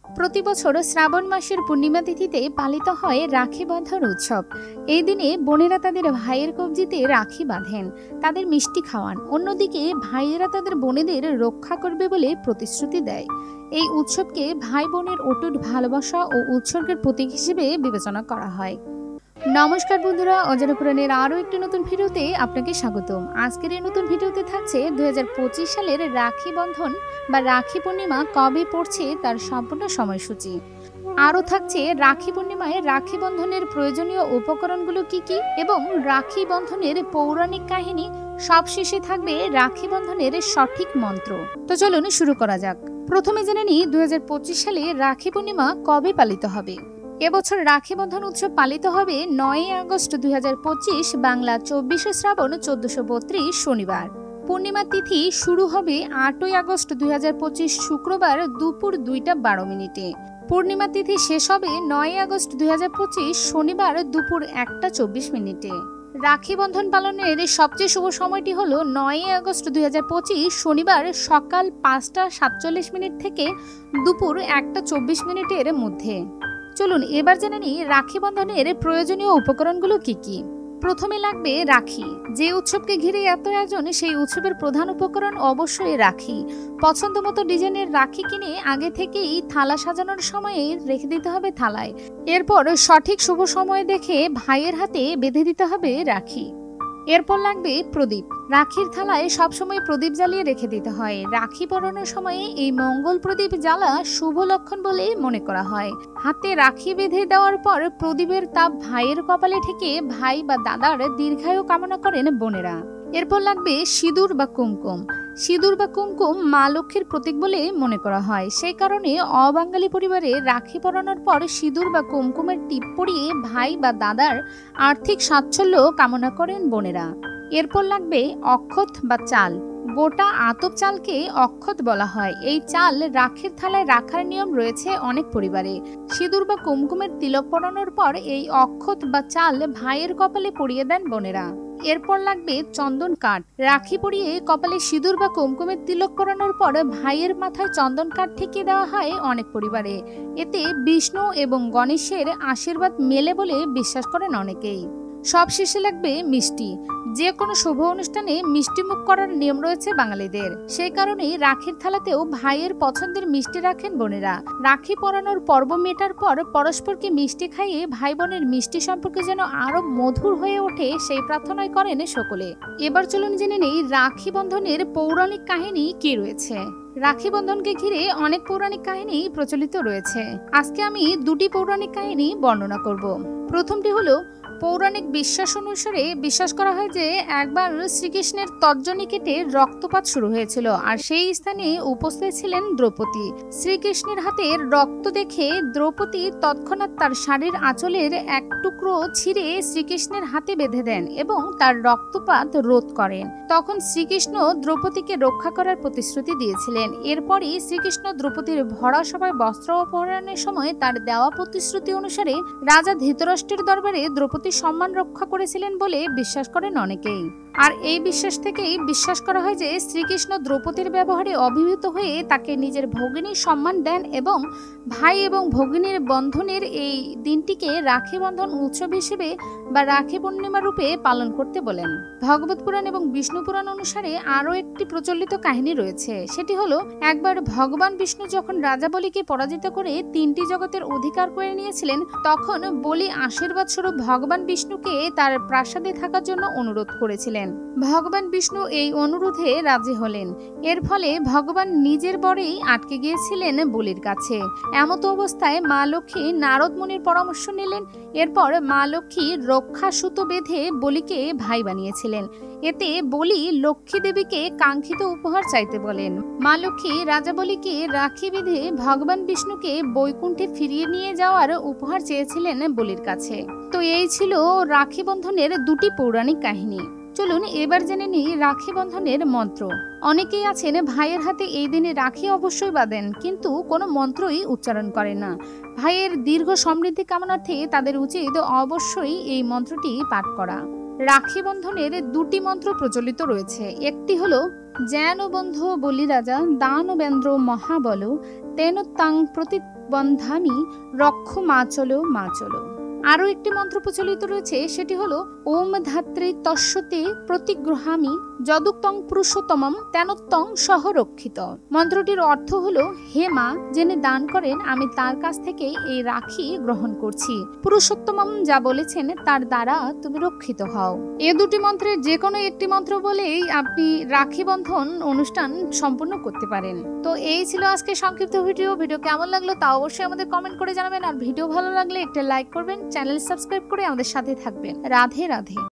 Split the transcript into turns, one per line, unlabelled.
প্রতি বছর শ্রাবণ মাসের পূর্ণিমা তিথিতে পালিত হয় রাখি বন্ধন উৎসব। এই দিনে বোনেরা তাদের ভাইয়ের কবজিতে রাখি বাঁধেন, তাদের মিষ্টি খাওয়ান। অন্যদিকে ভাইয়েরা তাদের বোনেদের রক্ষা করবে বলে প্রতিশ্রুতি দেয়। এই উৎসবকে ভাই বোনের অটুট ভালোবাসা ও উৎসর্গের প্রতীক হিসেবে বিবেচনা করা হয়। নমস্কার বন্ধুরা, অজানা পুরাণের আরও একটি নতুন ভিডিওতে আপনাকে স্বাগতম। আজকের এই নতুন ভিডিওতে থাকছে 2025 সালের রাখি বন্ধন বা রাখি পূর্ণিমা কবে পড়ছে তার সম্পূর্ণ সময়সূচি। আরও থাকছে রাখি পূর্ণিমায় রাখি বন্ধনের প্রয়োজনীয় উপকরণগুলো কি কি এবং রাখি বন্ধনের পৌরাণিক কাহিনী। সবশেষে থাকবে রাখি বন্ধনের সঠিক মন্ত্র। তো চলুন শুরু করা যাক। প্রথমে জেনে নিই 2025 সালে রাখি পূর্ণিমা কবে পালিত হবে। এবছর রাখি বন্ধন উৎসব পালিত হবে 9 আগস্ট 2025, বাংলা 24 শ্রাবণ 1432 শনিবার। পূর্ণিমা তিথি শুরু হবে 8 আগস্ট 2025 শুক্রবার দুপুর 2:12। পূর্ণিমা তিথি শেষ হবে 9 আগস্ট 2025 শনিবার দুপুর 1:24। রাখি বন্ধন পালনের সবচেয়ে শুভ সময়টি হল 9 আগস্ট 2025 শনিবার সকাল 5:47 থেকে দুপুর 1:24 মধ্যে। চলুন এবার জেনে নিই রাখি বন্ধনের প্রয়োজনীয় উপকরণগুলো কি কি। প্রথমে লাগবে রাখি। যে উৎসবকে ঘিরে এত আয়োজন, সেই উৎসবের প্রধান উপকরণ অবশ্যই রাখি। পছন্দ মতো ডিজাইনের রাখি কিনে আগে থেকেই থালা সাজানোর সময়ে রেখে দিতে হবে থালায়। এরপর সঠিক শুভ সময় দেখে ভাইয়ের হাতে বেঁধে দিতে হবে রাখি। এরপর লাগবে প্রদীপ। রাখির থালায় সবসময় প্রদীপ জ্বালিয়ে রেখে দিতে হয়। রাখি পরানোর সময়ে এই মঙ্গল প্রদীপ জ্বালা শুভ লক্ষণ বলে মনে করা হয়। হাতে রাখি বেঁধে দেওয়ার পর প্রদীপের তাপ ভাইয়ের কপালে ঠেকে ভাই বা দাদার দীর্ঘায়ু কামনা করেন বোনেরা। এরপর লাগবে সিঁদুর বা কুমকুম। সিঁদুর বা কুমকুম মা লক্ষ্মীর প্রতীক বলে মনে করা হয়। সেই কারণে অবাঙালি পরিবারে রাখি পরানোর পর সিঁদুর বা কুমকুমের টিপ পরিয়ে ভাই বা দাদার আর্থিক স্বাচ্ছল্য কামনা করেন বোনেরা। এরপর লাগবে অক্ষত বা চাল। গোটা আতপ চালকে অক্ষত বলা হয়। এই চাল রাখির থালায় রাখার নিয়ম রয়েছে অনেক পরিবারে। সিঁদুর বা কুমকুমের তিলক পরানোর পর এই অক্ষত বা চাল ভাইয়ের কপালে পরিয়ে দেন বোনেরা। এরপর লাগবে চন্দন কাঠ। রাখি পরিয়ে কপালে সিঁদুর বা কুমকুমের তিলক পরানোর পর ভাইয়ের মাথায় চন্দন কাঠ ঠেকিয়ে দেওয়া হয় অনেক পরিবারে। এতে বিষ্ণু এবং গণেশের আশীর্বাদ মেলে বলে বিশ্বাস করেন অনেকেই। সবশেষে লাগবে মিষ্টি। যে কোনো শুভ অনুষ্ঠানে মিষ্টি মুখ করার নিয়ম রয়েছে বাঙালিদের। সেই কারণেই রাখির থালাতেও ভাইয়ের পছন্দের মিষ্টি রাখেন বোনেরা। রাখি পরানোর পর্ব মেটার পর পরস্পরকে মিষ্টি খাইয়ে ভাই বোনের মিষ্টি সম্পর্ক যেন আরো মধুর হয়ে ওঠে সেই প্রার্থনাই করেন সকলে। এবার চলুন জেনে নেই রাখি বন্ধনের পৌরাণিক কাহিনী কি রয়েছে। রাখি বন্ধনকে ঘিরে অনেক পৌরাণিক কাহিনী প্রচলিত রয়েছে। আজকে আমি দুটি পৌরাণিক কাহিনী বর্ণনা করব। প্রথমটি হলো, পৌরাণিক বিশ্বাস অনুসারে বিশ্বাস করা হয় যে একবার শ্রীকৃষ্ণের তর্জনী কেটে রক্তপাত শুরু হয়েছিল, আর সেই স্থানে উপস্থিত ছিলেন দ্রৌপদী। শ্রীকৃষ্ণের হাতের রক্ত দেখে দ্রৌপদী তৎক্ষণাৎ তার শাড়ির আঁচলের এক টুকরো ছিঁড়ে শ্রীকৃষ্ণের হাতে বেঁধে দেন এবং তার রক্তপাত রোধ করেন। তখন শ্রীকৃষ্ণ দ্রৌপদীকে রক্ষা করার প্রতিশ্রুতি দিয়েছিলেন। এরপরই শ্রীকৃষ্ণ দ্রৌপদীর ভরা সভায় বস্ত্র অপহরণের সময় তার দেওয়া প্রতিশ্রুতি অনুসারে রাজা ধৃতরাষ্ট্রের দরবারে দ্রৌপদী সম্মান রক্ষা করেছিলেন বলে বিশ্বাস করেন অনেকেই। আর এই বিশ্বাস থেকেই বিশ্বাস করা হয় যে শ্রীকৃষ্ণ দ্রৌপদীর ব্যবহারে অভিভূত হয়ে তাকে নিজের ভগিনীর সম্মান দেন এবং ভাই এবং ভগিনীর বন্ধনের এই দিনটিকে রাখি বন্ধন উৎসব হিসেবে বা রাখি পূর্ণিমা রূপে পালন করতে বলেন। ভগবত পুরাণ এবং বিষ্ণু পুরাণ অনুসারে আরও একটি প্রচলিত কাহিনী রয়েছে। সেটি হলো, একবার ভগবান বিষ্ণু যখন রাজা বলিকে পরাজিত করে 3টি জগতের অধিকার করে নিয়েছিলেন, তখন বলি আশীর্বাদ স্বরূপ ভগবান বিষ্ণুকে তার প্রাসাদে থাকার জন্য অনুরোধ করেছিলেন। ভগবান বিষ্ণু এই অনুরোধে রাজি হলেন। এর ফলে ভগবান নিজের বরেই আটকে গিয়েছিলেন বলির কাছে। এমতো অবস্থায় মা লক্ষ্মী নারদ মুনির পরামর্শ নিলেন। এরপর মা লক্ষ্মী রক্ষা সুতো বেঁধে বলিকে ভাই বানিয়েছিলেন। এতে বলি লক্ষ্মী দেবীকে কাঙ্ক্ষিত উপহার চাইতে বলেন। মা লক্ষ্মী রাজা বলিকে রাখি বেঁধে ভগবান বিষ্ণুকে বৈকুণ্ঠে ফিরিয়ে নিয়ে যাওয়ার উপহার চেয়েছিলেন বলির কাছে। তো এই ছিল রাখি বন্ধনের দুটি পৌরাণিক কাহিনী। চলুন এবার জেনে নিই রাখি বন্ধনের মন্ত্র। অনেকেই আছেন ভাইয়ের হাতে এই দিনে রাখি অবশ্যই বাঁধেন, কিন্তু কোনো মন্ত্রই উচ্চারণ করেন না। ভাইয়ের দীর্ঘ সমৃদ্ধি কামনার্থে তাদের উচিত অবশ্যই এই মন্ত্রটি পাঠ করা। রাখি বন্ধনের দুটি মন্ত্র প্রচলিত রয়েছে। একটি হলো, যেন বন্ধু বলি রাজা দানবেন্দ্র মহাবল তেন তাং প্রতি বন্ধামি রক্ষ মাচলো মাচলো। আরও একটি মন্ত্র প্রচলিত রয়েছে, সেটি হলো ওম ধাত্রী তস্যতে প্রতিগ্রহামি যদুক্তং পুরুষোত্তমম তেনোত্তং সহ রক্ষিত। মন্ত্রটির অর্থ হলো, হে মা, যিনি দান করেন আমি তার কাছ থেকে এই রাখি গ্রহণ করছি, পুরুষোত্তমম যা বলেছেন তার দ্বারা তুমি রক্ষিত হও। এ দুটি মন্ত্রের যে কোনো একটি মন্ত্র বলেই আপনি রাখি বন্ধন অনুষ্ঠান সম্পূর্ণ করতে পারেন। তো এই ছিল আজকে সংক্ষিপ্ত ভিডিও কেমন লাগলো তা অবশ্যই আমাদের কমেন্ট করে জানাবেন। আর ভিডিও ভালো লাগলে একটা লাইক করবেন, চ্যানেল সাবস্ক্রাইব করে আমাদের সাথে থাকবেন। রাধে রাধে।